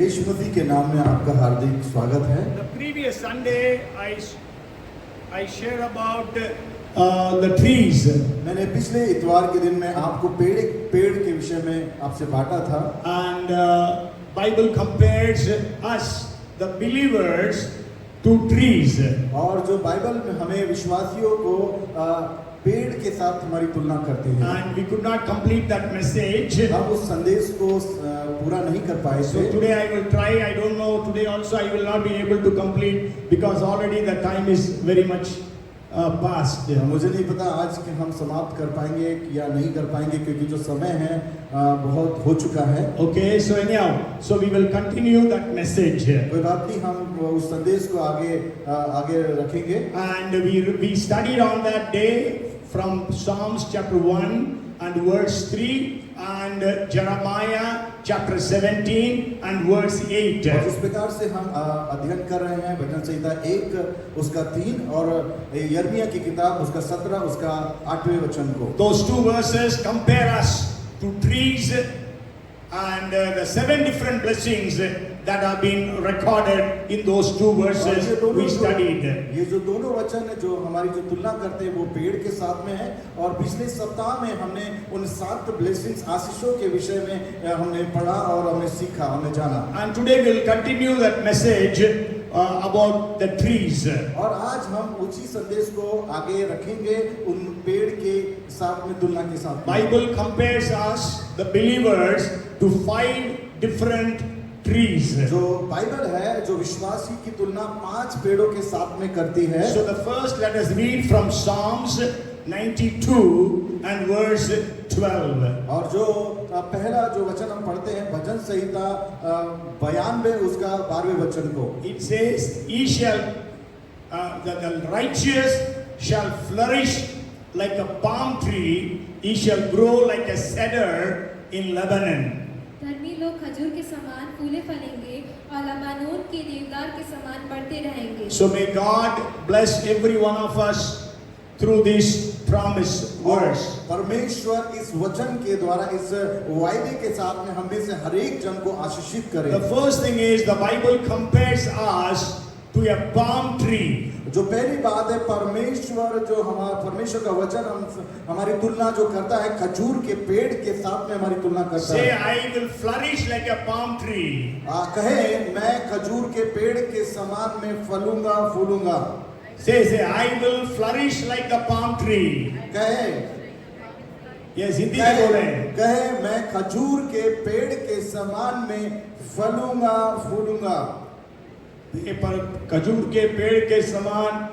यीशु मसीह के नाम में आपका हार्दिक स्वागत है। The previous Sunday, I shared about the trees, मैंने पिछले इतवार के दिन में आपको पेड़ के विषय में आपसे बांटा था and Bible compares us, the believers, to trees. और जो बाइबल में हमें विश्वासियों को पेड़ के साथ हमारी तुलना करते हैं। And we could not complete that message. हम उस संदेश को पूरा नहीं कर पाए So थे। today I will try. I don't know. Today also I will not be able to complete because already the time is very much past. मुझे नहीं पता आज के हम समाप्त कर पाएंगे या नहीं कर पाएंगे क्योंकि जो समय है बहुत हो चुका है। Okay, so anyhow, so we will continue that message. कोई बात नहीं, हम उस संदेश को आगे रखेंगे। And we studied on that day from Psalms chapter 1 and verse 3 and Jeremiah chapter 17 and verse 8. और इस प्रकार से हम अध्ययन कर रहे हैं भजन संहिता 1 उसका 3 और यिर्मयाह की किताब उसका 17 उसका 8वें वचन को। Those two verses compare us to trees and the 7 different blessings that have been recorded in those two verses we studied. ये जो दोनों वचन है जो हमारी जो तुलना करते हैं वो पेड़ के साथ में है और पिछले सप्ताह में हमने उन 7 ब्लेसिंग्स आशीषों के विषय में हमने पढ़ा और हमने सीखा, हमने जाना। And today we will continue that message about the trees. और आज हम उसी संदेश को आगे रखेंगे उन पेड़ के साथ में तुलना के साथ। Bible compares us, the believers, to 5 different trees. जो बाइबल है जो विश्वासी की तुलना 5 पेड़ों के साथ में करती है। So the first, let us read from Psalms 92 and verse 12. और जो पहला जो वचन हम पढ़ते हैं भजन संहिता 92 उसका 12वें वचन को। It says, "He shall, the righteous shall flourish like a palm tree; he shall grow like a cedar in Lebanon." धर्मी लोग खजूर के समान फूले फलेंगे और लबानोन के देवदार के समान बढ़ते रहेंगे। So may God bless every one of us through this promise verse. परमेश्वर इस वचन के द्वारा इस वायदे के साथ में हम में से हर एक जन को आशीषित करे। The first thing is the Bible compares us to a palm tree. जो पहली बात है परमेश्वर का वचन हमारी तुलना जो करता है खजूर के पेड़ के साथ में हमारी तुलना करता Say, है। I will flourish like a palm tree. कहे मैं खजूर के पेड़ के समान में फलूंगा फूलूंगा। Say, I will flourish like the palm tree. कहे Yes, हिंदी में बोले। कहे मैं खजूर के पेड़ के समान में फलूंगा फूलूंगा। ये पर खजूर के पेड़ के समान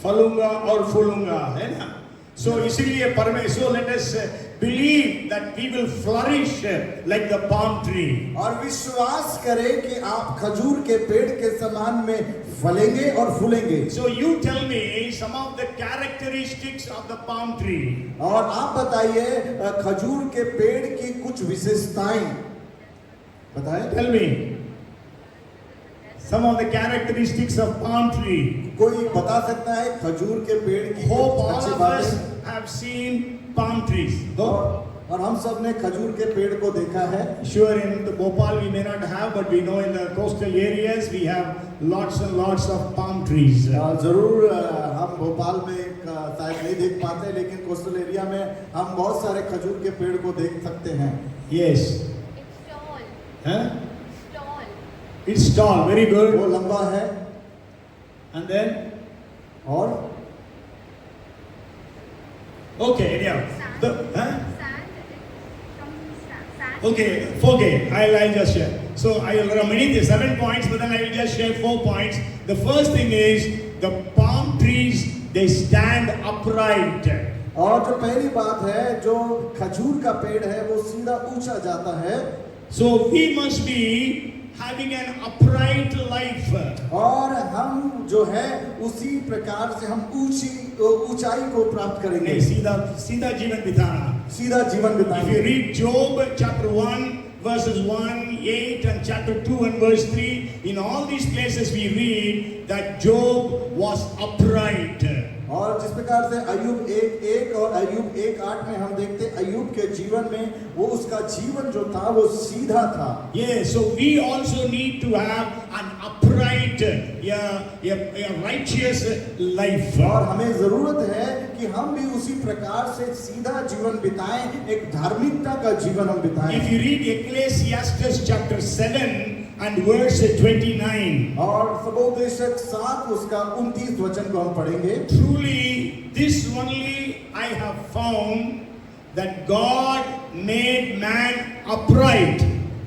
फलूंगा और फूलूंगा, है ना? So इसीलिए परमेश्वर, let us believe that we will flourish like the palm tree. और विश्वास करें कि आप खजूर के पेड़ के समान में फलेंगे और फूलेंगे। So you tell me some of the characteristics of the palm tree. और आप बताइए खजूर के पेड़ की कुछ विशेषताएं बताएं। Tell me some of the characteristics of palm tree. कोई बता सकता है खजूर के पेड़ की Hope कुछ all अच्छी of us बातें? have seen palm trees. और हम सब ने खजूर के पेड़ को देखा है। Sure, in the Bhopal we may not have, but we know in the coastal areas we have lots and lots of palm trees. जरूर हम भोपाल में शायद नहीं देख पाते लेकिन कोस्टल एरिया में हम बहुत सारे खजूर के पेड़ को देख सकते हैं। Yes. It's tall. Huh? Tall. It's tall, very good. वो लंबा है And then, और okay, anyhow. The, huh? Sand. Sand. Okay, I'll just share. So I will remain the 7 points, but then I will just share 4 points. The first thing is the palm trees, they stand upright. और जो पहली बात है जो खजूर का पेड़ है वो सीधा ऊंचा जाता है। So we must be having an upright life. और हम जो है उसी प्रकार से हम ऊंचाई को प्राप्त करेंगे। नहीं, सीधा जीवन बिताना। सीधा जीवन If you बिताएंगे। read Job chapter 1 verses 1, 8 and chapter 2 and verse 3, in all these places we read that Job was upright. और जिस प्रकार से अय्यूब 1:1 और अय्यूब 1:8 में हम देखते अय्यूब के जीवन में वो उसका जीवन जो था वो सीधा था। Yes, so we also need to have an upright, a righteous life. और हमें जरूरत है कि हम भी उसी प्रकार से सीधा जीवन बिताएं, एक धार्मिकता का जीवन हम बिताएं। If you read Ecclesiastes chapter 7 and verse 29, और सबोपदेशक 7 उसका 29 वचन को हम पढ़ेंगे। truly this only I have found, that God made man upright,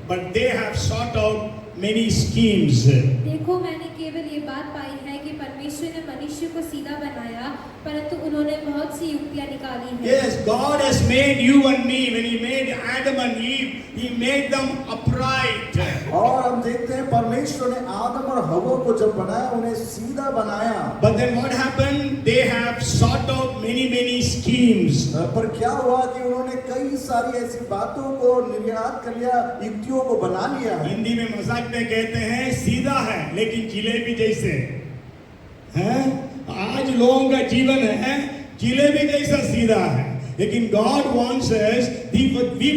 but they have sought out many schemes. देखो मैंने केवल ये बात पाई है कि परमेश्वर ने मनुष्य को सीधा बनाया, परंतु उन्होंने बहुत सी युक्तियां निकाली हैं। Yes, God has made you and me. When He made Adam and Eve, He made them upright. और हम देखते हैं परमेश्वर ने आदम और हव्वा को जब बनाया उन्हें सीधा बनाया। But then what happened? They have sought out many schemes. पर क्या हुआ कि उन्होंने कई सारी ऐसी बातों को निर्यात कर लिया, युक्तियों को बना लिया है। हिंदी में मजाक में कहते हैं सीधा है लेकिन जिलेबी जैसे हैं। आज लोगों का जीवन है जिलेबी जैसा सीधा है, लेकिन God wants us, we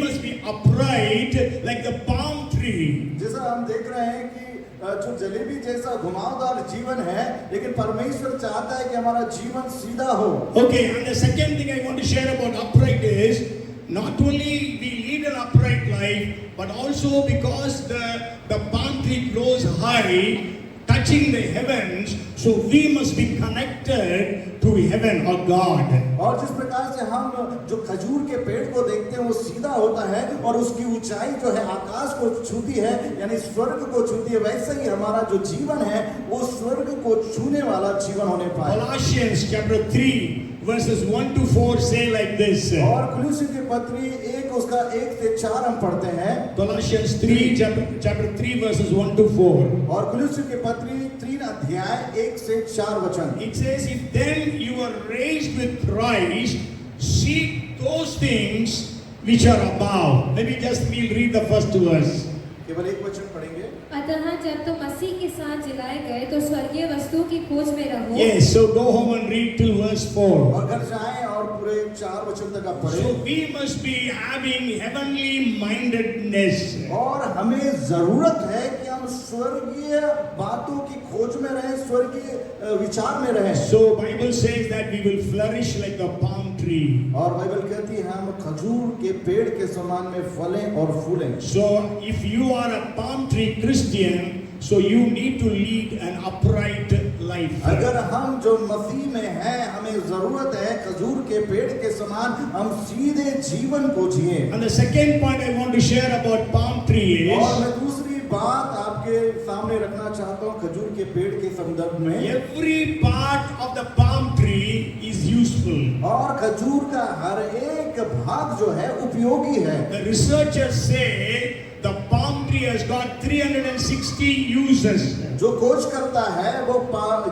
must be upright like the palm tree. जैसा हम देख रहे हैं कि जो जलेबी जैसा घुमावदार जीवन है, लेकिन परमेश्वर चाहता है कि हमारा जीवन सीधा हो। Okay, and the second thing I want to share about upright is not only we lead an upright life, but also because the palm tree grows high, touching the heavens, so we must be connected to heaven or God. और जिस प्रकार से हम जो खजूर के पेड़ को देखते हैं वो सीधा होता है और उसकी ऊंचाई जो है आकाश को छूती है, यानी स्वर्ग को छूती है, वैसे ही हमारा जो जीवन है वो स्वर्ग को छूने वाला जीवन होने पाए। Colossians chapter 3 verses 1 to 4 say like this. और कुलुस्सी की पत्री 1 उसका 1 से 4 हम पढ़ते हैं। Colossians 3 chapter 3 verses 1 to 4. और कुलुस्सी की पत्री 3 अध्याय 1 से 4 वचन। It says, if then you were raised with Christ, seek those things which are above. Maybe just we'll read the first verse. केवल एक वचन पढ़ेंगे। अतः जब तुम मसीह के साथ जिलाए गए तो स्वर्गीय वस्तुओं की खोज में रहो। Yes, so go home and read till verse 4. और घर जाएं और पूरे 4 वचन तक आप So पढ़ें। we must be having heavenly mindedness. और हमें जरूरत है कि हम स्वर्गीय बातों की खोज में रहें, स्वर्गीय विचार में रहें। So Bible says that we will flourish like a palm tree. और बाइबल कहती है हम खजूर के पेड़ के समान में फलें और फूलें। So if you are a palm tree Christian, so you need to lead an upright life. अगर हम जो मसीह में हैं, हमें जरूरत है खजूर के पेड़ के समान हम सीधे जीवन को जिए। And the second point I want to share about palm tree और is, मैं दूसरी बात आपके सामने रखना चाहता हूँ खजूर के पेड़ के संदर्भ में। every part of the palm tree is useful. और खजूर का हर एक भाग जो है उपयोगी है। The researchers say the palm tree has got 360 uses. जो खोज करता है वो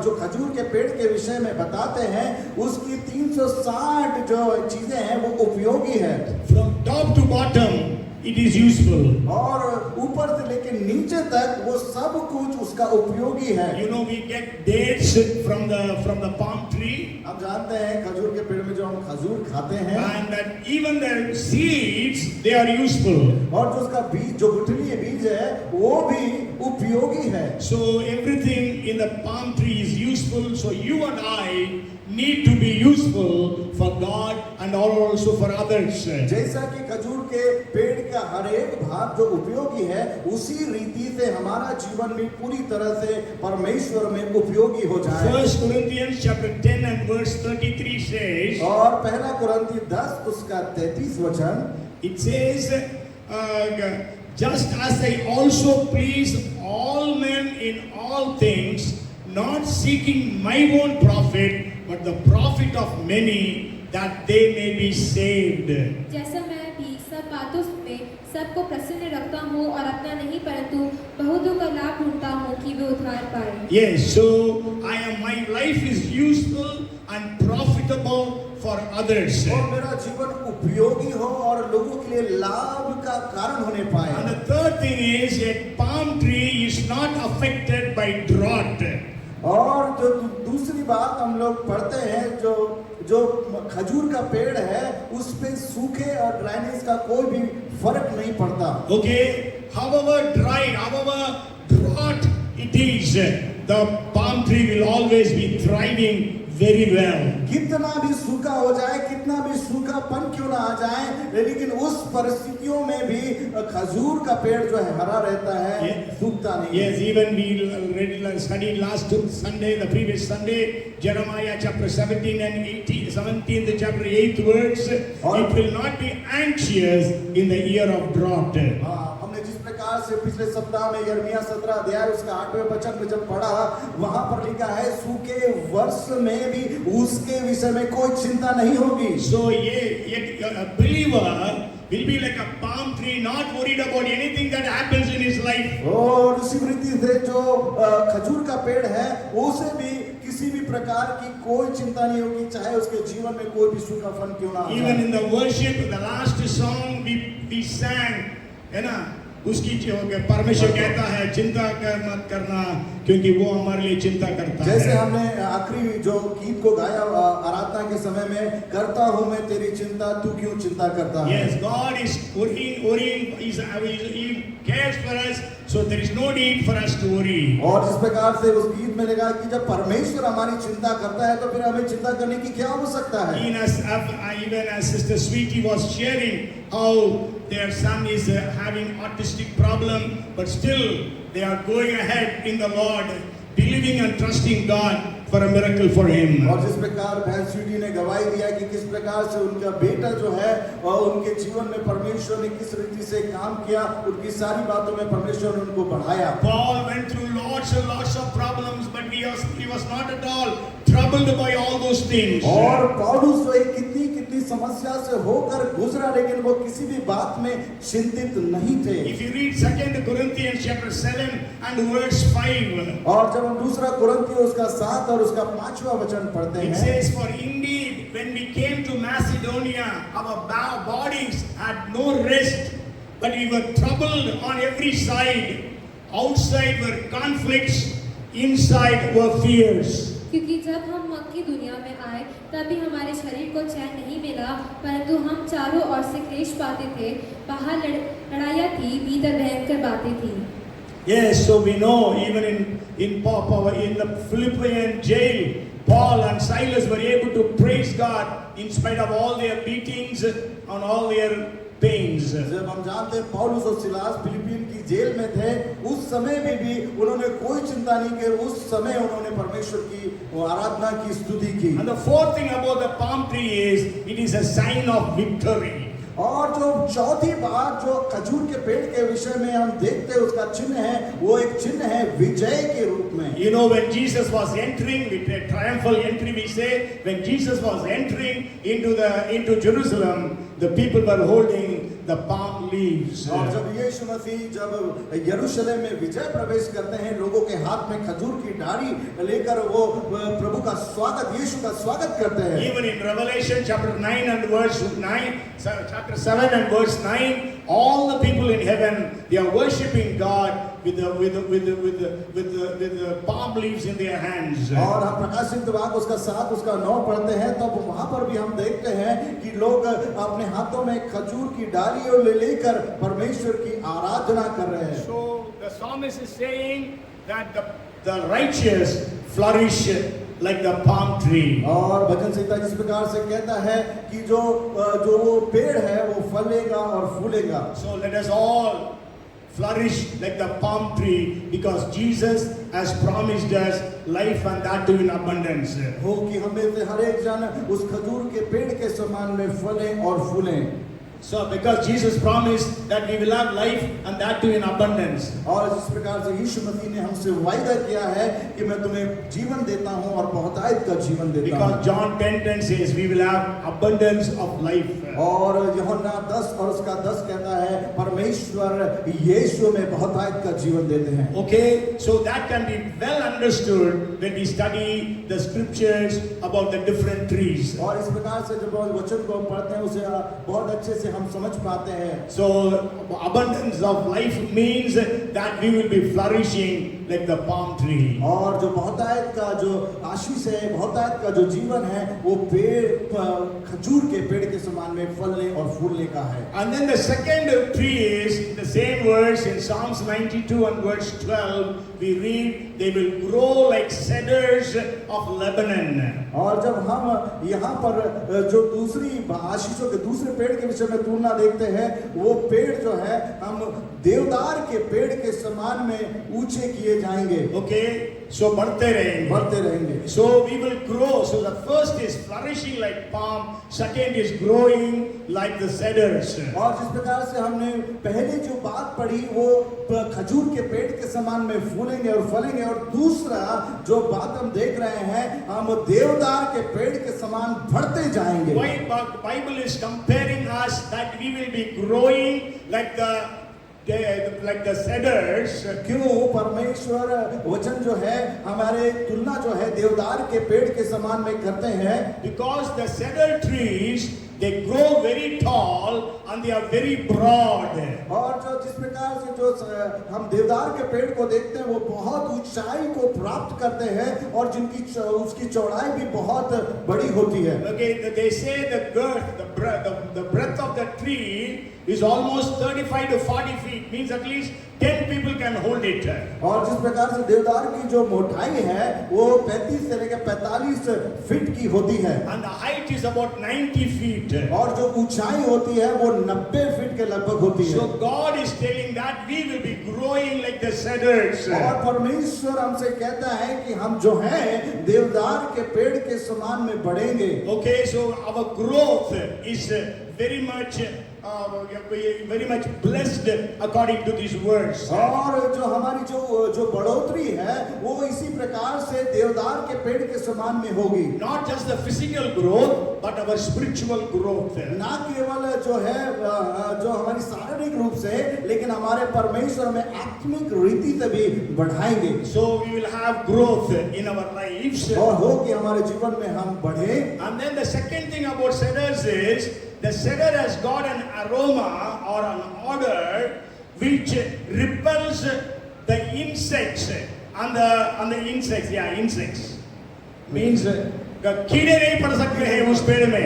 जो खजूर के पेड़ के विषय में बताते हैं उसकी 360 जो चीजें हैं वो उपयोगी है। From top to bottom it is useful. और ऊपर से लेकर नीचे तक वो सब कुछ उसका उपयोगी है। You know, we get dates from the palm tree, हम जानते हैं खजूर के पेड़ में जो हम खजूर खाते हैं and that even the seeds, they are useful. और जो उसका बीज जो गुठली बीज है वो भी उपयोगी है। So everything in the palm tree is useful. So you and I need to be useful for God and also for others. जैसा कि खजूर के पेड़ का हर एक भाग जो उपयोगी है उसी रीति से हमारा जीवन भी पूरी तरह से परमेश्वर में उपयोगी हो जाए। 1 Corinthians chapter 10 and verse 33 says, और पहला कुरिन्थी 10 उसका 33 वचन, it says, just as I also please all men in all things, not seeking my own profit, but the profit of many, that they may be saved. जैसा मैं भी सब बातों में सबको प्रसन्न रखता हूँ और अपना नहीं परंतु बहुतों का लाभ ढूंढता हूँ कि वे उद्धार पाएं। Yes, so my life is useful and profitable for others. और मेरा जीवन उपयोगी हो और लोगों के लिए लाभ का कारण होने पाए। And the third thing is, a palm tree is not affected by drought. और जो दूसरी बात हम लोग पढ़ते हैं, जो जो खजूर का पेड़ है उस पे सूखे और ड्राइनेस का कोई भी फर्क नहीं पड़ता। Okay, however dry, however drought it is, the palm tree will always be thriving very well. कितना भी सूखा हो जाए, कितना भी सूखापन क्यों ना आ जाए, लेकिन उस परिस्थितियों में भी खजूर का पेड़ जो है हरा रहता है, Yes. सूखता नहीं है। Yes, even we studied last Sunday, the previous Sunday, Jeremiah chapter 17 and 18, 17th chapter 8th words, it will not be anxious in the year of drought. हाँ, हमने जिस प्रकार से पिछले सप्ताह में यिर्मयाह 17 अध्याय उसका 8वें वचन में जब पढ़ा, वहां पर लिखा है सूखे वर्ष में भी उसके विषय में कोई चिंता नहीं होगी। So a believer will be like a palm tree, not worried about anything that happens in his life. और उसी रीति से जो खजूर का पेड़ है उसे भी किसी भी प्रकार की कोई चिंता नहीं होगी, चाहे उसके जीवन में कोई भी सूखापन क्यों ना आ Even जाए। in the worship, the last song we sang, है ना, उसकी जो परमेश्वर कहता है चिंता मत करना क्योंकि वो हमारे लिए चिंता करता जैसे है। हमने आखिरी जो गीत को गाया आराधना के समय में, करता हूँ मैं तेरी चिंता, तू क्यों चिंता करता है। Yes, God is worrying, He cares for us, so there is no need for us to worry. और जिस प्रकार से उस गीत में लिखा कि जब परमेश्वर हमारी चिंता करता है तो फिर हमें चिंता करने की क्या आवश्यकता है। Even as Sister Sweetie was sharing how their son is having autistic problem, but still they are going ahead in the Lord, believing and trusting God for a miracle for him. और जिस प्रकार बहन स्वीटी ने गवाही दिया कि किस प्रकार से उनका बेटा जो है और उनके जीवन में परमेश्वर ने किस रीति से काम किया, उनकी सारी बातों में परमेश्वर ने उनको बढ़ाया। Paul went through lots and lots of problems, but he was not at all troubled by all those things. और पौलुस जो एक कितनी समस्या से होकर गुजरा, लेकिन वो किसी भी बात में चिंतित नहीं थे। If you read 2 Corinthians chapter 7 and verse 5, और जब हम दूसरा कुरिन्थियों उसका 7 और उसका 5वां वचन पढ़ते it हैं, says, for indeed when we came to Macedonia, our bodies had no rest, but we were troubled on every side. Outside were conflicts, inside were fears. क्योंकि जब हम मक्की दुनिया में आए तभी हमारे शरीर को चैन नहीं मिला, परंतु हम चारों ओर से क्लेश पाते थे। बाहर लड़ाइयाँ थी, भीतर भयंकर बातें थी। Yes, so we know even in the Philippian jail, Paul and Silas were able to praise God in spite of all their beatings and all their pains. जब हम जानते हैं पौलुस और सिलास फिलिपिन की जेल में थे, उस समय में भी उन्होंने कोई चिंता नहीं की, उस समय उन्होंने परमेश्वर की आराधना की, स्तुति की। And the fourth thing about the palm tree is it is a sign of victory. और जो चौथी बात जो खजूर के पेड़ के विषय में हम देखते हैं उसका चिन्ह है, वो एक चिन्ह है विजय के रूप में। You know, when Jesus was entering with a triumphal entry, we say, when Jesus was entering into Jerusalem, the people were holding the palm leaves. और जब यीशु मसीह जब यरूशलेम में विजय प्रवेश करते हैं, लोगों के हाथ में खजूर की डाली लेकर वो प्रभु का स्वागत, यीशु का स्वागत करते हैं। Even in Revelation chapter 9 and verse 9, chapter 7 and verse 9, all the people in heaven, they are worshiping God with the palm leaves in their hands. और हम प्रकाशित वाक्य उसका 7 उसका 9 पढ़ते हैं, तब वहां पर भी हम देखते हैं कि लोग अपने हाथों में खजूर की डालियों लेकर परमेश्वर की आराधना कर रहे हैं। So the psalmist is saying that the righteous flourish like the palm tree. और भजन संहिता जिस प्रकार से कहता है कि जो वो पेड़ है वो फलेगा और फूलेगा। So let us all flourish like the palm tree because Jesus has promised us life and that too in abundance. हो कि हमें से हर एक जन उस खजूर के पेड़ के समान में फले और फूलें। So because Jesus promised that we will have life and that too in abundance. और जिस प्रकार से यीशु मसीह ने हमसे वायदा किया है कि मैं तुम्हें जीवन देता हूं और बहुतायत का जीवन देता हूं। Because John 10:10 says we will have abundance of life. और यूहन्ना 10 और उसका 10 कहता है परमेश्वर यीशु में बहुतायत का जीवन देते हैं। Okay, so that can be well understood when we study the scriptures about the different trees. और इस प्रकार से जब वचन को हम पढ़ते हैं उसे बहुत अच्छे से से हम समझ पाते हैं। So abundance of life means that we will be flourishing like the palm tree. और जो बहुतायत का जो आशीष है, बहुतायत का जो जीवन है, वो खजूर के पेड़ के समान में फलने और फूलने का है। And then the second tree is the same verse in Psalms 92 and verse 12. We read, they will grow like cedars of Lebanon. और जब हम यहाँ पर जो दूसरी आशीषों के दूसरे पेड़ के विषय में तुलना देखते हैं, वो पेड़ जो है हम देवदार के पेड़ के समान में ऊंचे किए जाएंगे। Okay, so बढ़ते रहेंगे। So we will grow. So the first is flourishing like palm, second is growing like the cedars. और जिस प्रकार से हमने पहले जो बात पढ़ी वो खजूर के पेड़ के समान में फूलेंगे और फलेंगे, और दूसरा जो बात हम देख रहे हैं, हम देवदार के पेड़ के समान बढ़ते जाएंगे। Why Bible is comparing us that we will be growing like the cedars? क्यों परमेश्वर वचन जो है हमारे तुलना जो है देवदार के पेड़ के समान में करते हैं? Because the cedar trees, they grow very tall and they are very broad. और जो जिस प्रकार से जो हम देवदार के पेड़ को देखते हैं, वो बहुत ऊंचाई को प्राप्त करते हैं और जिनकी उसकी चौड़ाई भी बहुत बड़ी होती है। Okay, they say the girth, the breadth of the tree is almost 35 to 40 feet, means at least 10 people can hold it. और जिस प्रकार से देवदार की जो मोटाई है वो 35 से लेकर 45 फीट की होती है, And the height is about 90 feet. और जो ऊंचाई होती है वो 90 फीट के लगभग होती है। So God is telling that we will be growing like the cedars. और परमेश्वर हमसे कहता है कि हम जो है देवदार के पेड़ के समान में बढ़ेंगे। Okay, so our growth is very much blessed according to these words. और जो हमारी जो बढ़ोतरी है वो इसी प्रकार से देवदार के पेड़ के समान में होगी। Not just the physical growth, but our spiritual growth. ना केवल जो है जो हमारी शारीरिक रूप से, लेकिन हमारे परमेश्वर में आत्मिक रीति से भी बढ़ाएंगे। So we will have growth in our lives. और हो कि हमारे जीवन में हम बढ़े। And then the second thing about cedars is the cedar has got an aroma or an odor which repels the insects and the insects. Yeah, insects means कीड़े नहीं पड़ सकते हैं उस पेड़ में।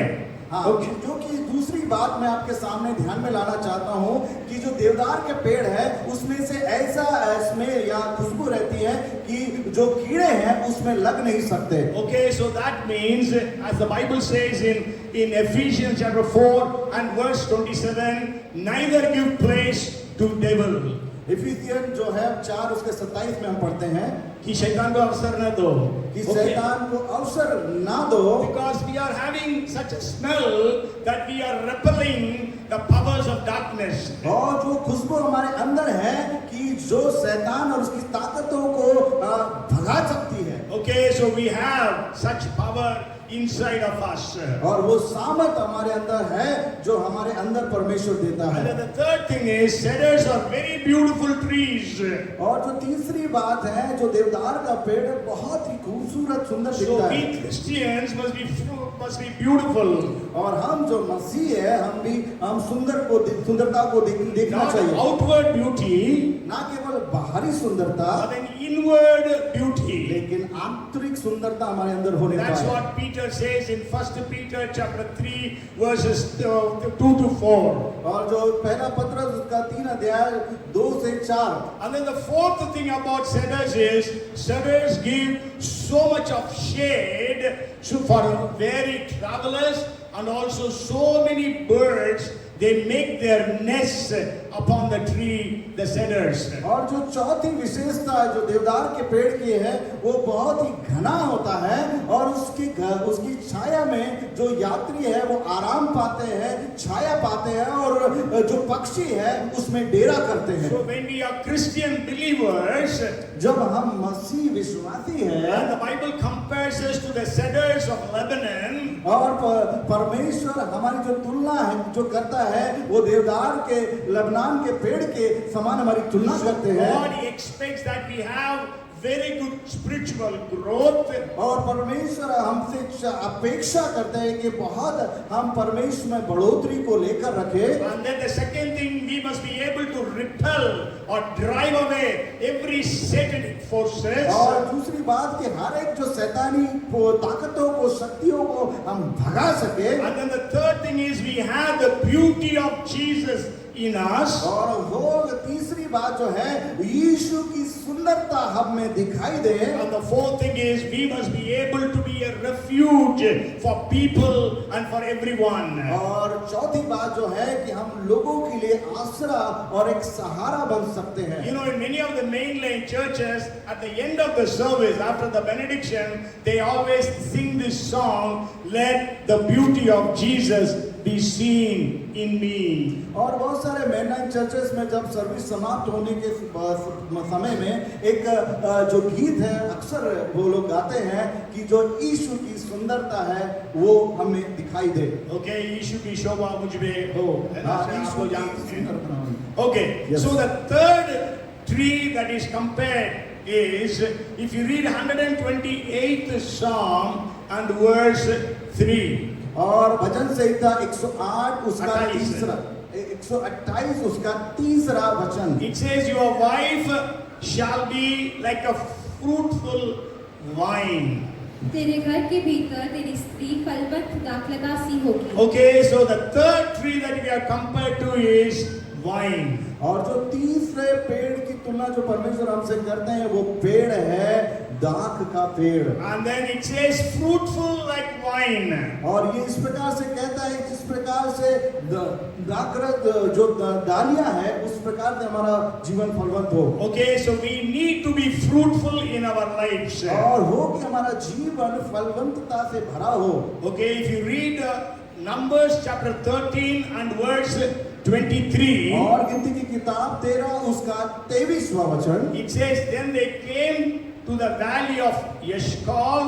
हाँ, जो कि दूसरी बात मैं आपके सामने ध्यान में लाना चाहता हूँ कि जो देवदार के पेड़ है उसमें से ऐसा स्मेल या खुशबू रहती है कि जो कीड़े हैं उसमें लग नहीं सकते। Okay, so that means, as the Bible says in Ephesians chapter 4 and verse 27, neither give place to devil. Ephesian जो है 4 उसके 27 में हम पढ़ते हैं कि शैतान को अवसर न दो, कि शैतान को अवसर ना दो, because we are having such a smell that we are repelling the powers of darkness. और जो खुशबू हमारे अंदर है कि जो शैतान और उसकी ताकतों को भगा सकती है। Okay, so we have such power inside of us. और वो सामर्थ हमारे अंदर है जो हमारे अंदर परमेश्वर देता And है। then the third thing is, cedars are very beautiful trees. और जो तीसरी बात है, जो देवदार का पेड़ बहुत ही खूबसूरत सुंदर So दिखता we है। Christians must be beautiful. और हम जो मसीह है हम सुंदरता को देखना Not चाहिए। outward beauty, ना केवल बाहरी सुंदरता, but an inward beauty. लेकिन आंतरिक सुंदरता हमारे अंदर होने That's चाहिए। what Peter says in 1 Peter chapter 3 verses 2 to 4. और जो पहला पत्र उसका 3 अध्याय 2 से 4। And then the fourth thing about cedars is, cedars give so much of shade for varied travelers, and also so many birds, they make their nests upon the tree, the cedars. और जो चौथी विशेषता जो देवदार के पेड़ की है वो बहुत ही घना होता है, और उसकी छाया में जो यात्री है वो आराम पाते हैं, छाया पाते हैं, और जो पक्षी है उसमें डेरा करते हैं। So when we are Christian believers, जब हम मसीह विश्वासी हैं, and the Bible compares us to the cedars of Lebanon, और परमेश्वर हमारी जो तुलना है जो करता है वो देवदार के लबनान के पेड़ के समान हमारी तुलना करते हैं। God expects that we have very good spiritual growth. और परमेश्वर हमसे अपेक्षा करते हैं कि बहुत हम परमेश्वर में बढ़ोतरी को लेकर रखें। And then the second thing, we must be able to repel or drive away every satanic forces. और दूसरी बात कि हर एक जो शैतानी ताकतों को, शक्तियों को हम भगा सके। And then the third thing is we have the beauty of Jesus in us. और वो तीसरी बात जो है यीशु की सुंदरता हम में दिखाई दे। And the fourth thing is we must be able to be a refuge for people and for everyone. और चौथी बात जो है कि हम लोगों के लिए आसरा और एक सहारा बन सकते हैं। You know, in many of the mainline churches, at the end of the service, after the benediction, they always sing this song, "Let the beauty of Jesus be seen in me." और बहुत सारे mainline churches में जब service समाप्त होने के समय में एक जो गीत है अक्सर वो लोग गाते हैं कि जो यीशु की सुंदरता है वो हमें दिखाई दे। Okay, यीशु की शोभा मुझ में हो, है ना? हाँ, आपको यीशु की जानते हैं। सुंदरता हो। Okay, Yes. so the third tree that is compared is, if you read 128th Psalm and verse 3. और भजन संहिता 108 उसका 28 तीसरा 128 उसका तीसरा वचन। It says, "Your wife shall be like a fruitful vine." तेरे घर के भीतर तेरी स्त्री फलवंत दाखलता सी होगी। Okay, so the third tree that we are compared to is vine. और जो तीसरे पेड़ की तुलना जो परमेश्वर हमसे करते हैं वो पेड़ है दाख का पेड़। And then it says fruitful like vine. और ये इस प्रकार से कहता है जिस प्रकार से दाखरस जो डालियां है उस प्रकार से हमारा जीवन फलवंत हो। Okay, so we need to be fruitful in our lives. और हो कि हमारा जीवन फलवंतता से भरा हो। Okay, if you read Numbers chapter 13 and verse 23, और गिनती की किताब 13 उसका 23वां वचन। it says, "Then they came to the valley of Eshcol,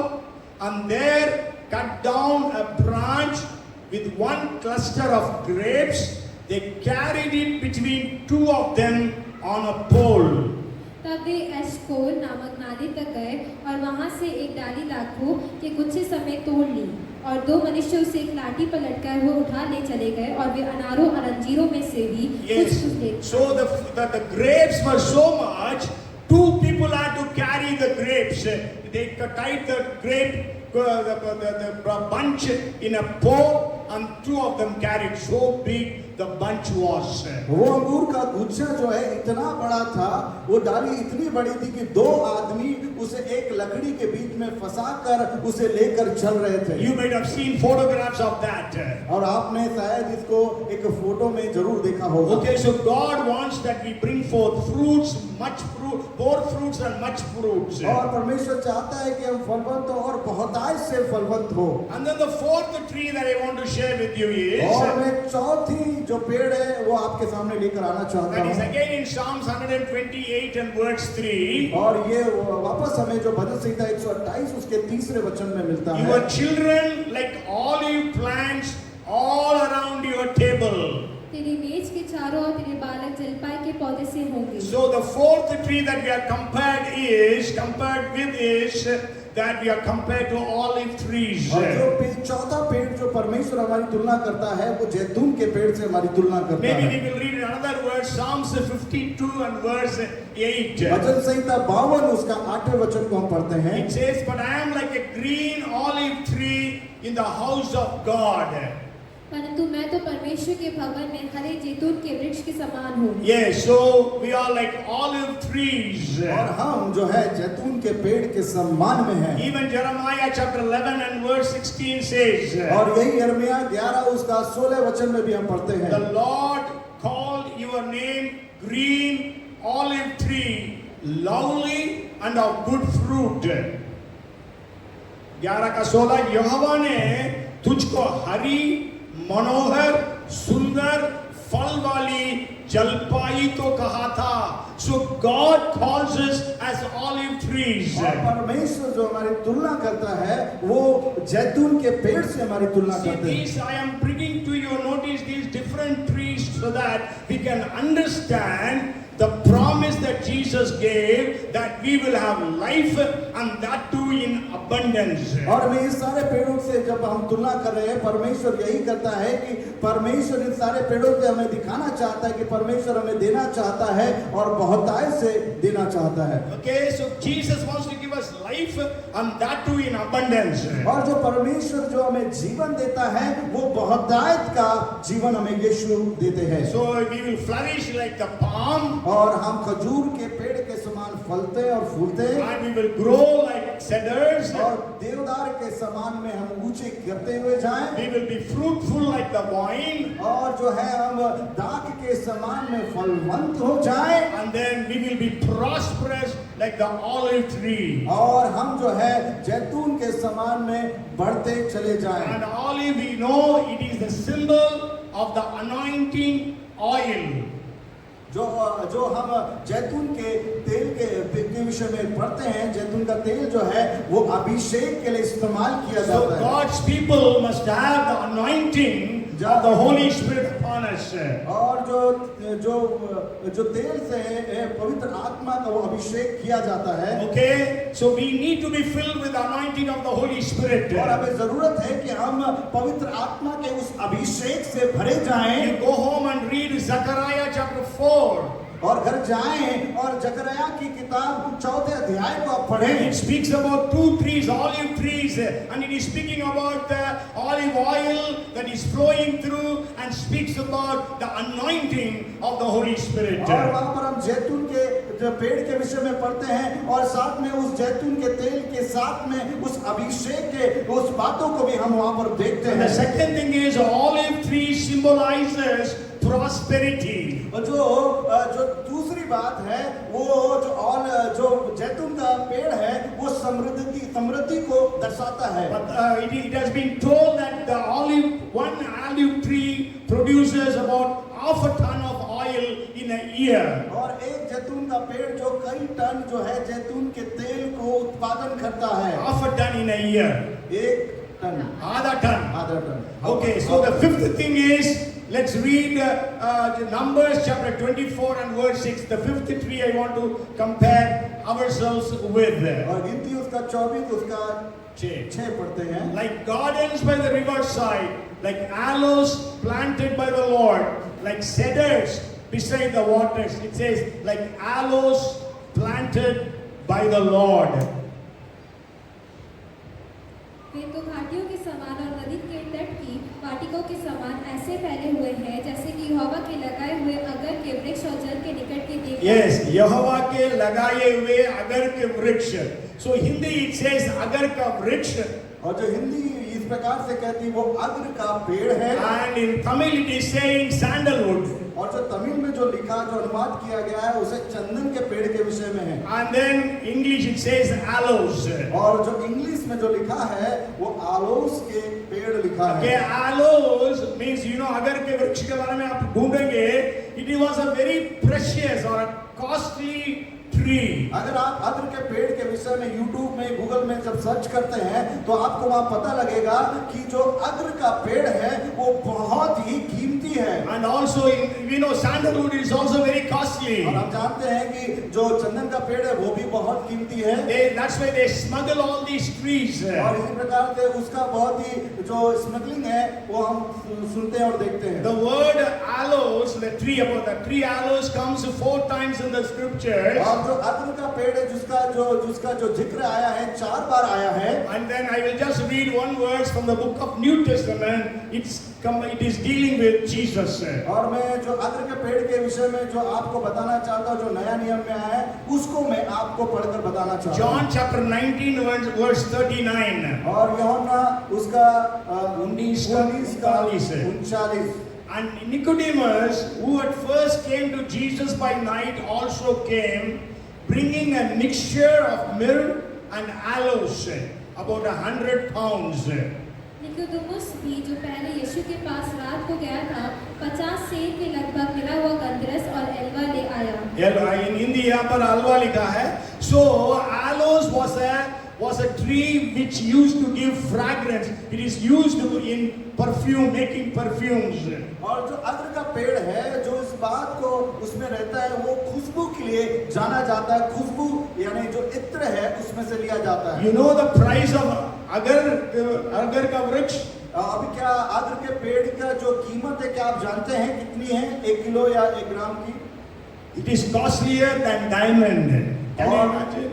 and there cut down a branch with one cluster of grapes. They carried it between two of them on a pole." तब वे Eshcol नामक नाले तक गए और वहां से एक डाली दाखों के गुच्छे समेत तोड़ ली और दो मनुष्य उसे एक लाठी पर लटकाए हुए उठा ले चले गए और वे अनारों और अंजीरों में से भी कुछ कुछ ले। So the grapes were so much, two people had to carry the grapes. They tied the grape the bunch in a pole, and two of them carried. So big the bunch was. वो अंगूर का गुच्छा जो है इतना बड़ा था, वो डाली इतनी बड़ी थी कि दो आदमी उसे एक लकड़ी के बीच में फंसाकर उसे लेकर चल रहे थे। You might have seen photographs of that. और आपने शायद इसको एक फोटो में जरूर देखा होगा। Okay, so God wants that we bring forth fruits, much fruit, more fruits and much fruits. और परमेश्वर चाहता है कि हम फलवंत हो और बहुतायत से फलवंत हो। And then the fourth tree that I want to share with you और is, मैं चौथी जो पेड़ है वो आपके सामने लेकर आना चाहता that is हूँ। again in Psalms 128 and verse 3. और ये वापस हमें जो भजन संहिता 128 उसके तीसरे वचन में मिलता है। Your children like olive plants all around your table. तेरी मेज के चारों ओर तेरे बालक जलपाई के पौधे से होंगे। So the fourth tree that we are compared with is that we are compared to olive trees. और जो चौथा पेड़ जो परमेश्वर हमारी तुलना करता है वो जैतून के पेड़ से हमारी तुलना करता Maybe we है। will read another verse, Psalms 52 and verse 8. भजन संहिता 52 उसका 8वें वचन को हम पढ़ते हैं। It says, "But I am like a green olive tree in the house of God." परंतु मैं तो परमेश्वर के भवन में हरे जैतून के वृक्ष के समान हूँ। Yes, so we are like olive trees. और हम जो है जैतून के पेड़ के सम्मान में हैं। Even Jeremiah chapter 11 and verse 16 says, और यही यिर्मयाह 11 उसका 16 वचन में भी हम पढ़ते हैं। "The Lord called your name green olive tree, lovely and of good fruit." 11 का 16, यहोवा ने तुझको हरी मनोहर सुंदर फल वाली जलपाई तो कहा था। So God calls us as olive trees. और परमेश्वर जो हमारी तुलना करता है वो जैतून के पेड़ से हमारी तुलना See, करते हैं। these I am bringing to your notice these different trees so that we can understand the promise that Jesus gave that we will have life and that too in abundance. और मैं इस सारे पेड़ों से जब हम तुलना कर रहे हैं, परमेश्वर यही करता है कि परमेश्वर इन सारे पेड़ों से हमें दिखाना चाहता है कि परमेश्वर हमें देना चाहता है और बहुतायत से देना चाहता है। Okay, so Jesus wants to give us life and that too in abundance. और जो परमेश्वर जो हमें जीवन देता है वो बहुतायत का जीवन हमें यीशु देते हैं। So we will flourish like the palm और हम खजूर के पेड़ के समान फलते और फूलते and we will grow like cedars. और देवदार के समान में हम ऊंचे गिरते हुए जाएं We will be fruitful like the vine और जो है हम दाख के समान में फलवंत हो जाएं and then we will be prosperous like the olive tree. और हम जो है जैतून के समान में बढ़ते चले जाएं। And olive, we know it is the symbol of the anointing oil. जो हम जैतून के तेल के विषय में पढ़ते हैं, जैतून का तेल जो है वो अभिषेक के लिए इस्तेमाल किया So जाता है। God's people must have the anointing of the Holy Spirit upon us. और जो तेल से पवित्र आत्मा का वो अभिषेक किया जाता है। Okay, so we need to be filled with the anointing of the Holy Spirit. और हमें जरूरत है कि हम पवित्र आत्मा के उस अभिषेक से भरे जाएं। You go home and read Zechariah chapter 4. और घर जाएं और जकरया की किताब 4 अध्याय को आप पढ़ें। It speaks about 2 trees, olive trees, and it is speaking about the olive oil that is flowing through and speaks about the anointing of the Holy Spirit. और वहाँ पर हम जैतून के पेड़ के विषय में पढ़ते हैं और साथ में उस जैतून के तेल के साथ में उस अभिषेक के उस बातों को भी हम वहाँ पर देखते And the हैं। second thing is olive tree symbolizes prosperity. और जो दूसरी बात है वो जो जैतून का पेड़ है वो समृद्धि को दर्शाता है। But it has been told that one olive tree produces about half a ton of oil in a year. और एक जैतून का पेड़ जो कई टन जो है जैतून के तेल को उत्पादन करता है। Half a ton in a year. एक टन, आधा टन. आधा ton. Okay, so the fifth thing is, let's read Numbers chapter 24 and verse 6. The fifth tree I want to compare ourselves with. और गिनती उसका 24 उसका 6 पढ़ते हैं। Like gardens by the riverside, like aloes planted by the Lord, like cedars beside the waters. It says, like aloes planted by the Lord. वे तो घाटियों के समान और नदी के तट की वाटिकों के समान ऐसे फैले हुए हैं जैसे कि यहोवा के लगाए हुए अगर के वृक्ष और जल के निकट के देवदार। Yes, यहोवा के लगाए हुए अगर के वृक्ष. So Hindi it says अगर का वृक्ष. और जो हिंदी इस प्रकार से कहती है वो अग्र का पेड़ है। And in Tamil it is saying sandalwood. और जो तमिल में जो लिखा जो अनुवाद किया गया है उसे चंदन के पेड़ के विषय में है। And then English it says aloes. और जो इंग्लिश में जो लिखा है वो आलोस के पेड़ लिखा है। Okay, aloes means अगर के वृक्ष के बारे में आप ढूंढेंगे, it was a very precious or a costly tree. अगर आप अग्र के पेड़ के विषय में YouTube में गूगल में जब सर्च करते हैं तो आपको वहाँ पता लगेगा कि जो अग्र का पेड़ है वो बहुत ही कीमती है। And also sandalwood is also very costly. और हम जानते हैं कि जो चंदन का पेड़ है वो भी बहुत कीमती है। That's why they smuggle all these trees. और इसी प्रकार से उसका बहुत ही जो स्मगलिंग है वो हम सुनते हैं और देखते हैं। The word aloes, the tree aloes comes 4 times in the scriptures. और जो अग्र का पेड़ है जिसका जो जिक्र आया है 4 बार आया है। And then I will just read one verse from the book of New Testament. It is dealing with Jesus. और मैं जो अग्र के पेड़ के विषय में जो आपको बताना चाहता हूँ जो नया नियम में आया है उसको मैं आपको पढ़कर बताना चाहता हूँ। John chapter 19 verse 39. और यूहन्ना उसका 19:39. And Nicodemus, who at first came to Jesus by night, also came, bringing a mixture of myrrh and aloes, about 100 pounds. Nicodemus भी जो पहले यीशु के पास रात को गया था 50 सेर के लगभग मिला हुआ गंधरस और एल्वा ले आया। In Hindi यहाँ पर अलवा लिखा है. So aloes was a was a tree which used to give fragrance. It is used in perfume, making perfumes. और जो अग्र का पेड़ है जो इस बात को उसमें रहता है वो खुशबू के लिए जाना जाता है। खुशबू यानी जो इत्र है उसमें से लिया जाता है। You know the price of agar का वृक्ष? अभी क्या अग्र के पेड़ का जो कीमत है क्या आप जानते हैं कितनी है? 1 किलो या 1 ग्राम की? It is costlier than diamond. Can you imagine?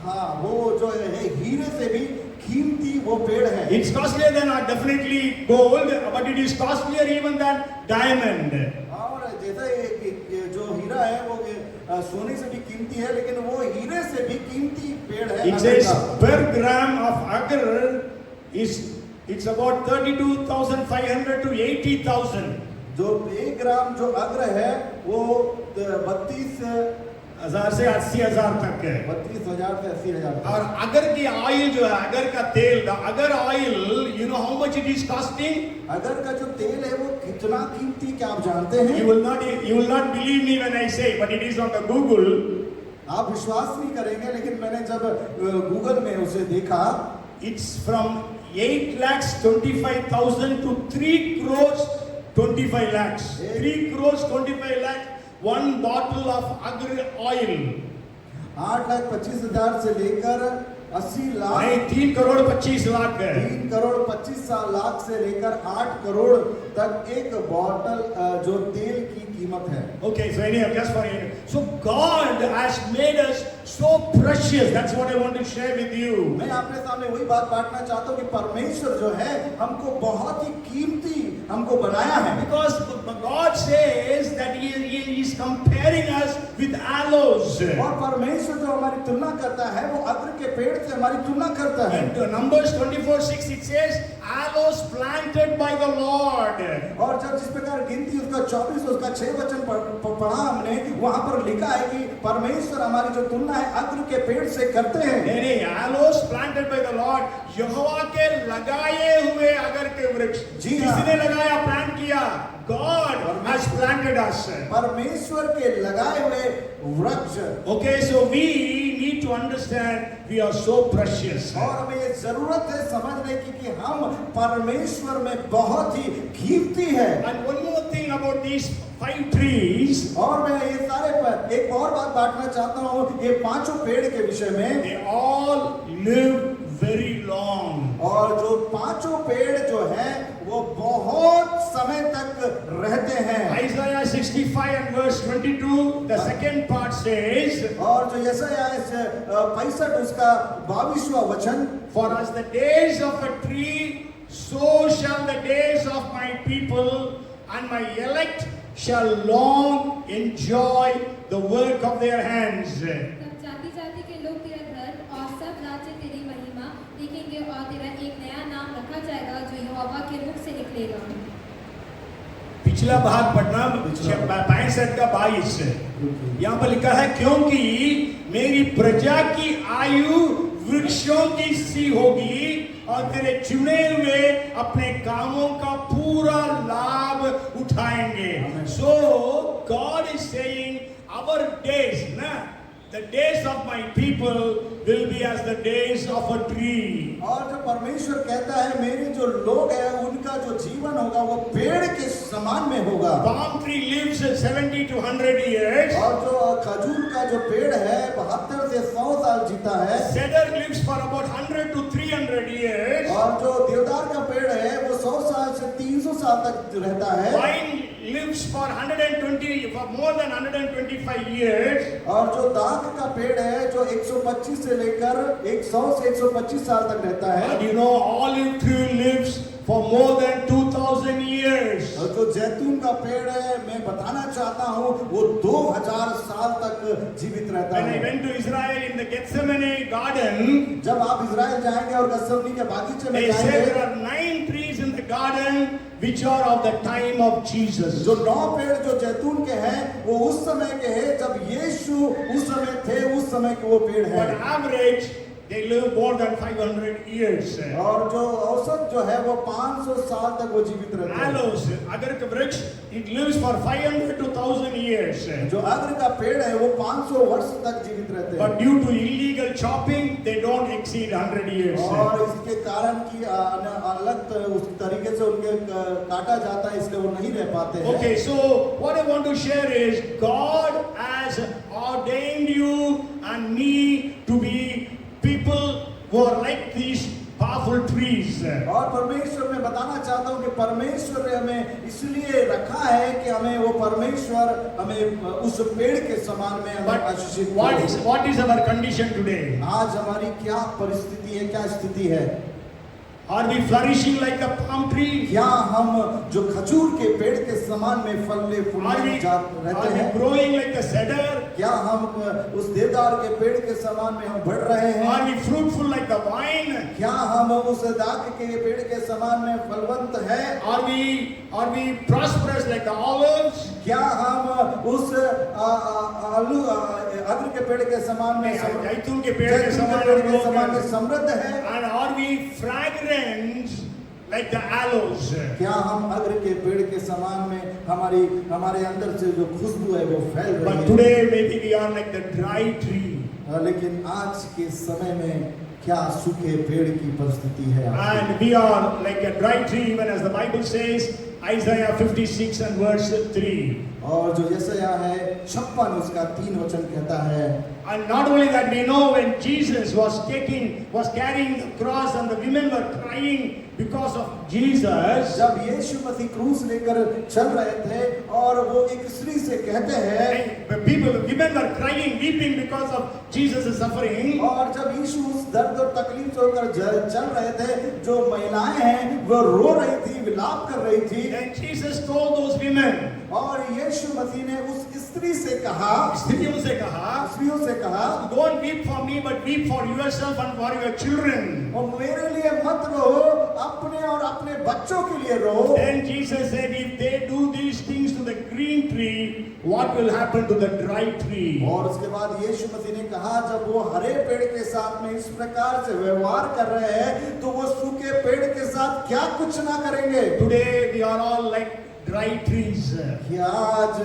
हाँ, वो जो है हीरे से भी कीमती वो पेड़ है। It's costlier than definitely gold, but it is costlier even than diamond. और जैसा ये जो हीरा है वो सोने से भी कीमती है, लेकिन वो हीरे से भी कीमती पेड़ है। It says per gram of agar it's about 32,500 to 80,000. जो 1 ग्राम जो अग्र है वो 32,000 से 80,000 तक है। 32,000 से 80,000। और अगर की ऑयल जो है, अगर का तेल, अगर oil, you know how much it is costing? अगर का जो तेल है वो कितना कीमती क्या आप जानते हैं? You will not believe me when I say, but it is on the Google. आप विश्वास नहीं करेंगे, लेकिन मैंने जब गूगल में उसे देखा, It's from 8,25,000 to 3 crores 25 lakhs. 3 crores 25 lakhs. One bottle of agar oil. 8,25,000 से लेकर 80 लाख, नहीं, 3 करोड़ 25 लाख है। 3 करोड़ 25 लाख से लेकर 8 करोड़ तक एक बॉटल जो तेल की कीमत है। Okay, so anyway, just for you. So God has made us so precious. That's what I want to share with you. मैं आपके सामने वही बात बांटना चाहता हूँ कि परमेश्वर जो है हमको बहुत ही कीमती हमको बनाया है। Because God says that He is comparing us with aloes. और परमेश्वर जो हमारी तुलना करता है वो अग्र के पेड़ से हमारी तुलना करता है। In Numbers 24:6 it says, aloes planted by the Lord. और जब जिस प्रकार गिनती उसका 24 उसका 6 वचन पढ़ा हमने, वहां पर लिखा है कि परमेश्वर हमारी जो तुलना है अग्र के पेड़ से करते हैं। नहीं, aloes planted by the Lord, यहोवा के लगाए हुए अगर के वृक्ष। जी हाँ। किसने लगाया, प्लांट किया? God has planted us. परमेश्वर के लगाए हुए वृक्ष। Okay, so we need to understand we are so precious. और हमें ये जरूरत है समझने की कि हम परमेश्वर में बहुत ही कीमती है। And one more thing about these 5 trees. और मैं ये सारे पर एक और बात बांटना चाहता हूँ ये 5 पेड़ के विषय में। They all live very long. और जो 5 पेड़ जो है वो बहुत समय तक रहते हैं। Isaiah 65 and verse 22, the second part says, और जो यशायाह 65 उसका 22वां वचन, for as the days of a tree, so shall the days of my people, and my elect shall long enjoy the work of their hands. तब जाति जाति के लोग तेरा धर्म और सब राज्य तेरी महिमा देखेंगे और तेरा एक नया नाम रखा जाएगा जो यहोवा के मुख से निकलेगा। पिछला भाग पढ़ना 65 का 22। यहाँ पर लिखा है, क्योंकि मेरी प्रजा की आयु वृक्षों की सी होगी और तेरे चुने हुए अपने कामों का पूरा लाभ उठाएंगे। So God is saying our days, ना, the days of my people will be as the days of a tree. और जो परमेश्वर कहता है मेरे जो लोग हैं उनका जो जीवन होगा वो पेड़ के समान में होगा। Palm tree lives 70 to 100 years. और जो खजूर का जो पेड़ है 72 से 100 साल जीता है। Cedar lives for about 100 to 300 years. और जो देवदार का पेड़ है वो 100 साल से 300 साल तक रहता है। Vine lives for more than 125 years. और जो दाख का पेड़ है जो 125 से लेकर 100 से 125 साल तक रहता है। And you know, olive tree lives for more than 2000 years. और जो जैतून का पेड़ है मैं बताना चाहता हूँ वो 2000 साल तक जीवित रहता When I है। went to Israel in the Gethsemane garden, जब आप इजराइल जाएंगे और गethsemane के बागीचे में they say जाएंगे, there are 9 trees in the garden which are of the time of Jesus. जो 9 पेड़ जो जैतून के हैं वो उस समय के हैं जब यीशु उस समय थे, उस समय के वो पेड़ But हैं। average they live more than 500 years. और जो औसत जो है वो 500 साल तक वो जीवित रहते हैं। Aloes, agar ka vriksh, it lives for 500 to 1000 years. जो अग्र का पेड़ है वो 500 वर्ष तक जीवित रहते हैं। But due to illegal chopping, they don't exceed 100 years. और इसके कारण की अलग उस तरीके से उनके काटा जाता है, इसलिए वो नहीं रह पाते हैं। Okay, so what I want to share is God has ordained you and me to be people who are like these powerful trees. और परमेश्वर मैं बताना चाहता हूँ कि परमेश्वर ने हमें इसलिए रखा है कि हमें वो परमेश्वर हमें उस पेड़ के समान में हमें But आशीषित what is our condition today? आज हमारी क्या परिस्थिति है, क्या स्थिति है? Are we flourishing like the palm tree? क्या हम जो खजूर के पेड़ के समान में फलने Are फूलने we रहते हैं? growing like the cedar? क्या हम उस देवदार के पेड़ के समान में हम बढ़ रहे हैं? Are we fruitful like the vine? क्या हम उस दाख के पेड़ के समान में फलवंत है? Are we prosperous like the olives? क्या हम उस आलू अग्र के पेड़ के समान में जैतून के पेड़ के समान में समृद्ध है? And are we fragrant like the aloes? क्या हम अग्र के पेड़ के समान में हमारे अंदर से जो खुशबू है वो फैल रही But है? today maybe we are like the dry tree. लेकिन आज के समय में क्या सूखे पेड़ की परिस्थिति है? And we are like a dry tree, even as the Bible says, Isaiah 56 and verse 3. और जो यशायाह है 56 उसका 3 वचन कहता है। And not only that, we know when Jesus was carrying the cross and the women were crying because of Jesus. जब यीशु मसीह क्रूस लेकर चल रहे थे और वो एक स्त्री से कहते हैं, Women were crying, weeping because of Jesus' suffering. और जब यीशु उस दर्द और तकलीफ से होकर चल रहे थे, जो महिलाएं हैं वो रो रही थी, विलाप कर रही थी। And Jesus told those women, और यीशु मसीह ने उस स्त्री से कहा, स्त्रियों से कहा, don't weep for me but weep for yourself and for your children. और मेरे लिए मत रो, अपने और अपने बच्चों के लिए रो। Then Jesus said, if they do these things to the green tree, what will happen to the dry tree? और उसके बाद यीशु मसीह ने कहा, जब वो हरे पेड़ के साथ में इस प्रकार से व्यवहार कर रहे हैं, तो वो सूखे पेड़ के साथ क्या कुछ ना करेंगे? Today we are all like dry trees. कि आज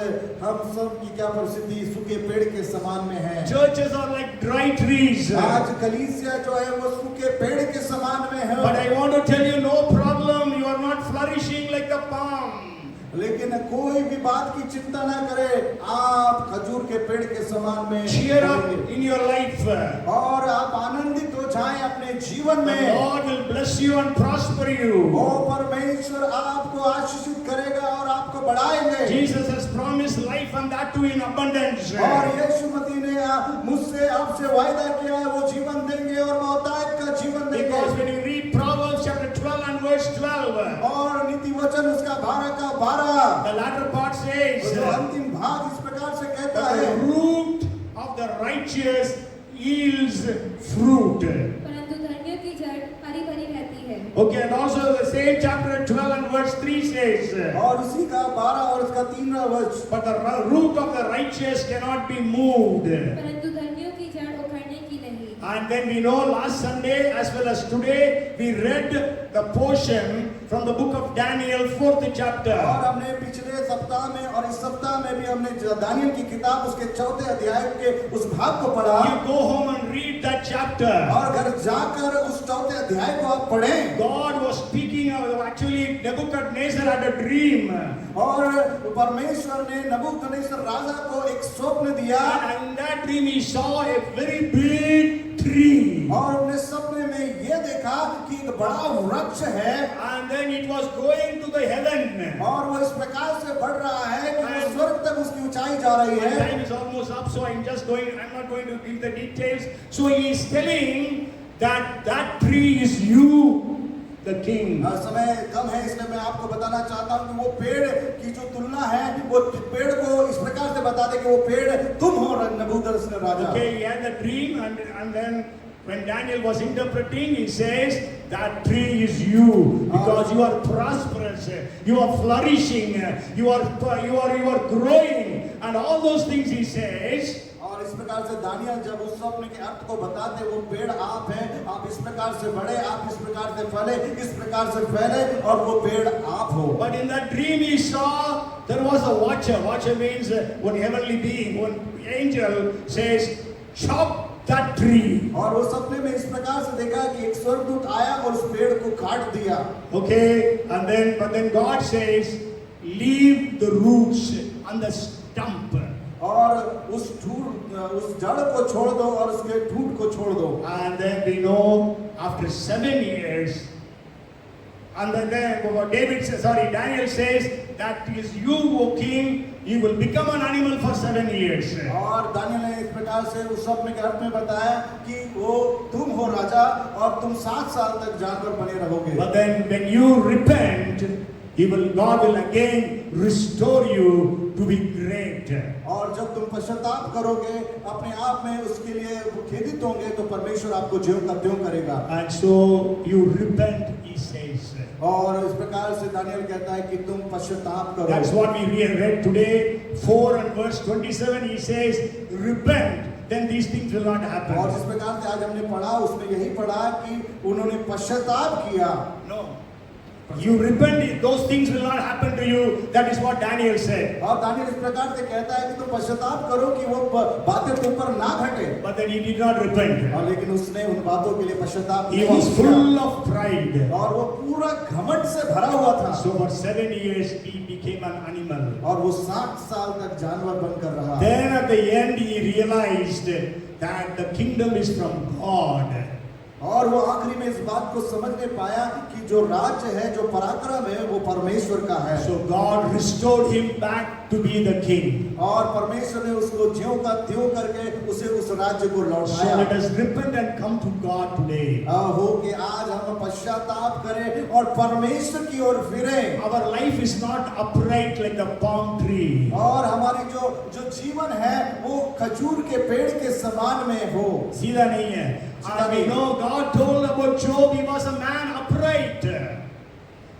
हम सब की क्या परिस्थिति सूखे पेड़ के समान में है? Churches are like dry trees. आज कलीसिया जो है वो सूखे पेड़ के समान में है। But I want to tell you, no problem, you are not flourishing like the palm. लेकिन कोई भी बात की चिंता ना करे, आप खजूर के पेड़ के समान में Cheer up in your life. और आप आनंदित हो जाएं अपने जीवन में। The Lord will bless you and prosper you. वो परमेश्वर आपको आशीषित करेगा और आपको बढ़ाएंगे। Jesus has promised life and that too in abundance. और यीशु मसीह ने मुझसे आपसे वायदा किया है, वो जीवन देंगे और बहुतायत का जीवन देंगे। Because when you read Proverbs chapter 12 and verse 12, और नीति वचन उसका 12 का 12, the latter part says, जो अंतिम भाग इस प्रकार से कहता that है, the root of the righteous yields fruit. परंतु धर्मियों की जड़ हरी भरी रहती है। Okay, and also the same chapter 12 and verse 3 says, और उसी का 12 और उसका 3वां वचन, but the root of the righteous cannot be moved. परंतु धर्मियों की जड़ उखड़ने की नहीं। And then we know last Sunday as well as today we read the portion from the book of Daniel 4th chapter. और हमने पिछले सप्ताह में और इस सप्ताह में भी हमने दानियल की किताब उसके 4थे अध्याय के उस भाग को पढ़ा। You go home and read that chapter. और घर जाकर उस 4थे अध्याय को आप पढ़ें। God was speaking of, actually Nebuchadnezzar had a dream. और परमेश्वर ने नबूकदनेस्सर राजा को एक स्वप्न दिया। And in that dream he saw a very big tree. और उन्हें सपने में ये देखा कि एक बड़ा वृक्ष है। And then it was going to the heaven. और वो इस प्रकार से बढ़ रहा है कि वो स्वर्ग तक उसकी ऊंचाई जा रही My है। time is almost up, so I'm not going to give the details. So he is telling that tree is you, the king. समय कम है इसलिए मैं आपको बताना चाहता हूँ कि वो पेड़ की जो तुलना है वो पेड़ को इस प्रकार से बता दे कि वो पेड़ तुम हो नबूकदनेस्सर राजा। Okay, he had the dream and then when Daniel was interpreting, he says that tree is you because you are prosperous, you are flourishing, you are growing, and all those things he says. और इस प्रकार से Daniel जब उस स्वप्न के अर्थ को बताते, वो पेड़ आप हैं, आप इस प्रकार से बढ़े, आप इस प्रकार से फले, इस प्रकार से फैले और वो पेड़ आप हो। But in that dream he saw there was a watcher. Watcher means one heavenly being, one angel says, chop that tree. और वो सपने में इस प्रकार से देखा कि एक स्वर्गदूत आया और उस पेड़ को काट दिया। Okay, and but then God says, leave the roots on the stump. और उस जड़ को छोड़ दो और उसके ठूंठ को छोड़ दो। And then we know after 7 years, and then Daniel says that is you, O king, you will become an animal for 7 years. और दानियल ने इस प्रकार से उस स्वप्न के अर्थ में बताया कि वो तुम हो राजा और तुम 7 साल तक जानवर बने रहोगे। But then when you repent, God will again restore you to be great. और जब तुम पश्चाताप करोगे, अपने आप में उसके लिए खेदित होंगे, तो परमेश्वर आपको ज्यों का त्यों करेगा। And so you repent, he says. और इस प्रकार से दानियल कहता है कि तुम पश्चाताप करो। That's what we read today, 4 and verse 27. He says, repent. Then these things will not happen. और जिस प्रकार से आज हमने पढ़ा, उसमें यही पढ़ा कि उन्होंने पश्चाताप किया। No. You repent, those things will not happen to you. That is what Daniel said. और दानियल इस प्रकार से कहता है कि तुम पश्चाताप करो कि वो बातें तुम पर ना घटे। But then he did not repent. और लेकिन उसने उन बातों के लिए पश्चाताप He was full of pride. और वो पूरा घमंड से भरा हुआ था। So for 7 years he became an animal. और वो 7 साल तक जानवर बनकर रहा। Then at the end he realized that the kingdom is from God. और वो आखिरी में इस बात को समझने पाया कि जो राज्य है, जो पराक्रम है, वो परमेश्वर का है। So God restored him back to be the king. और परमेश्वर ने उसको ज्यों का त्यों करके उसे उस राज्य को So लौटाया। let us repent and come to God today. हो कि आज हम पश्चाताप करें और परमेश्वर की ओर फिरें। Our life is not upright like the palm tree. और हमारी जो जीवन है वो खजूर के पेड़ के समान में हो। सीधा नहीं है। And we know God told about Job, he was a man upright.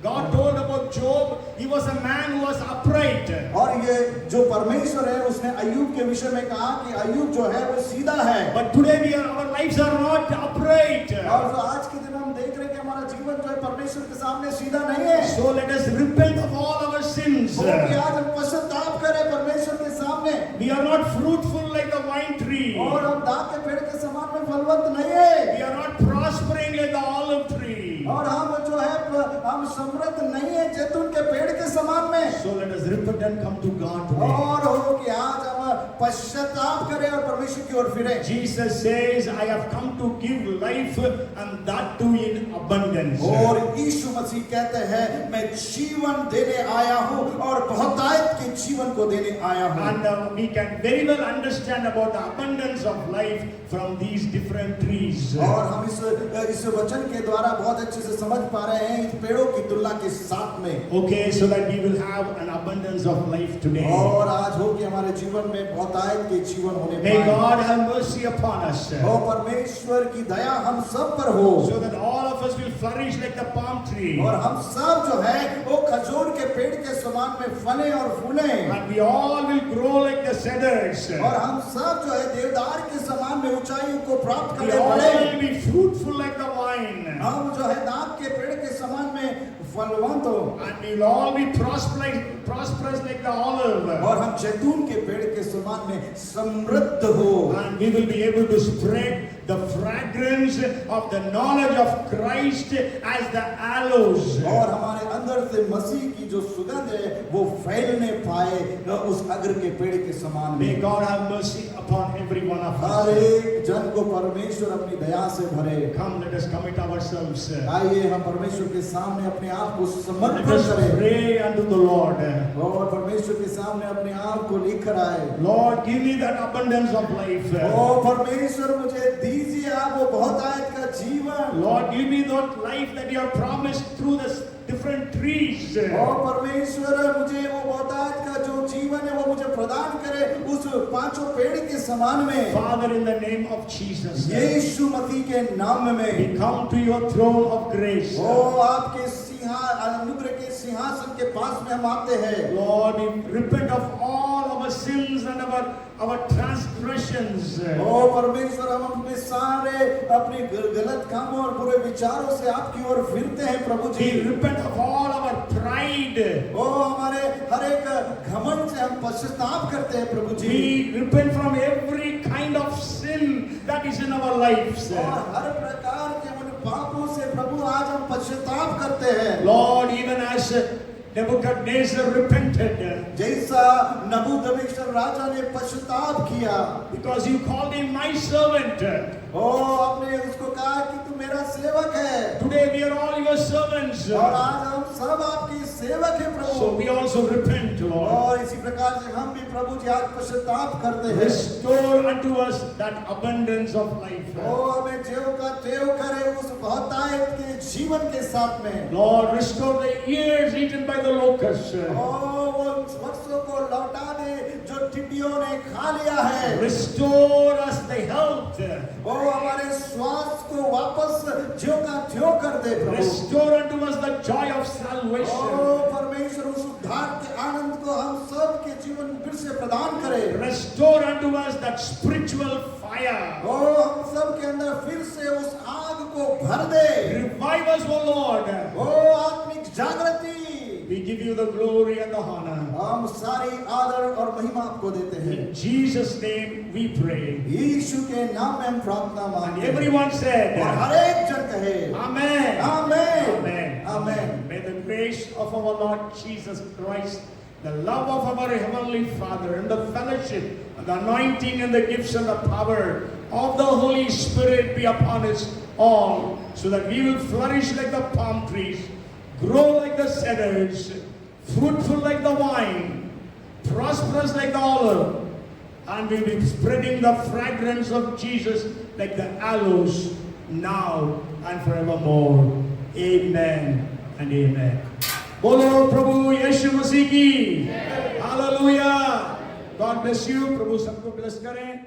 God told about Job, he was a man who was upright. और ये जो परमेश्वर है, उसने अय्यूब के विषय में कहा कि अय्यूब जो है वो सीधा है। But today our lives are not upright. और जो आज के दिन हम देख रहे हैं कि हमारा जीवन जो है परमेश्वर के सामने सीधा नहीं है। So let us repent of all our sins. तो कि आज हम पश्चाताप करें परमेश्वर के सामने। We are not fruitful like the wine tree. और हम दाख के पेड़ के समान में फलवंत नहीं है। We are not prospering like the olive tree. और हम जो है हम समृद्ध नहीं है जैतून के पेड़ के समान में। So let us repent and come to God today. और हो कि आज हम पश्चाताप करें और परमेश्वर की ओर फिरें। Jesus says, I have come to give life and that too in abundance. और यीशु मसीह कहते हैं मैं जीवन देने आया हूँ और बहुतायत के जीवन को देने आया हूँ। And we can very well understand about the abundance of life from these different trees. और हम इस वचन के द्वारा बहुत अच्छे से समझ पा रहे हैं इस पेड़ों की तुलना के साथ में। Okay, so that we will have an abundance of life today. और आज हो कि हमारे जीवन में बहुतायत के जीवन होने May पाए। God have mercy upon us. और परमेश्वर की दया हम सब पर हो। So that all of us will flourish like the palm tree. और हम सब जो है वो खजूर के पेड़ के समान में फले और फूले। And we all will grow like the cedars. और हम सब जो है देवदार के समान में ऊंचाइयों को प्राप्त We करने all वाले। will be fruitful like the vine. हम जो है दाख के पेड़ के समान में फलवंत हो। And we will all be prosperous like the olive. और हम जैतून के पेड़ के समान में समृद्ध हो। And we will be able to spread the fragrance of the knowledge of Christ as the aloes. और हमारे अंदर से मसीह की जो सुगंध है वो फैलने पाए उस अग्र के पेड़ के समान May में। God have mercy upon every one of her us. एक जन को परमेश्वर अपनी दया से भरे। Come, let us commit ourselves. आइए हम परमेश्वर के सामने अपने आप को Let समर्पित us करें pray unto the Lord. और परमेश्वर के सामने अपने आप को लेकर आए। Lord, give me that abundance of life. ओ परमेश्वर मुझे दीजिए आप वो बहुतायत का जीवन। Lord, give me that life that you have promised through the different trees. ओ परमेश्वर मुझे वो बहुतायत का जो जीवन है वो मुझे प्रदान करे उस 5 पेड़ के समान में। Father, in the name of Jesus, यीशु मसीह के नाम में we come to your throne of grace. ओ आपके अनुग्रह के सिंहासन के पास में हम आते हैं। Lord, we repent of all our sins and our transgressions. sins. ओ परमेश्वर, हम अपने सारे अपने गलत कामों और बुरे विचारों से आपकी ओर फिरते हैं प्रभु जी। We repent of all our pride. ओ हमारे हर एक घमंड से हम पश्चाताप करते हैं प्रभु जी। We repent from every kind of sin that is in our lives. और हर प्रकार के उन पापों से प्रभु आज हम पश्चाताप करते हैं। Lord, even as Nebuchadnezzar repented, जैसा नबूकदनेस्सर राजा ने पश्चाताप किया, because you called him my servant. ओ आपने उसको कहा कि तू मेरा सेवक है। Today we are all your servants. और आज हम सब आपके सेवक हैं प्रभु। So we also repent, Lord. और इसी प्रकार से हम भी प्रभु जी आज पश्चाताप करते हैं। Restore unto us that abundance of life. ओ हमें ज्यों का त्यों करे उस बहुतायत के जीवन के साथ में। Lord, restore the years eaten by the locusts. ओ वो वर्षों को लौटा दे जो टिड्डियों ने खा लिया है। Restore us the health. ओ हमारे स्वास्थ्य को वापस ज्यों का त्यों कर दे प्रभु। Restore unto us the joy of salvation. ओ परमेश्वर, उस उद्धार के आनंद को हम सब के जीवन में फिर से प्रदान करे। Restore unto us that spiritual fire. ओ हम सब के अंदर फिर से उस आग को भर दे। Revive us, O Lord. ओ आत्मिक जागृति। We give you the glory and the honor. हम सारी आदर और महिमा आपको देते हैं। In Jesus' name we pray. यीशु के नाम में हम प्रार्थना And मांगते हैं। everyone said, और हर एक जन कहे Amen. Amen. Amen. Amen. May the grace of our Lord Jesus Christ, the love of our Heavenly Father, and the fellowship, and the anointing, and the gifts and the power of the Holy Spirit be upon us all, so that we will flourish like the palm trees, grow like the cedars, fruitful like the vine, prosperous like the olive, and we'll be spreading the fragrance of Jesus like the aloes now and forevermore. Amen and amen. बोलो प्रभु यीशु मसीह की hallelujah. God bless you. प्रभु सबको bless करें.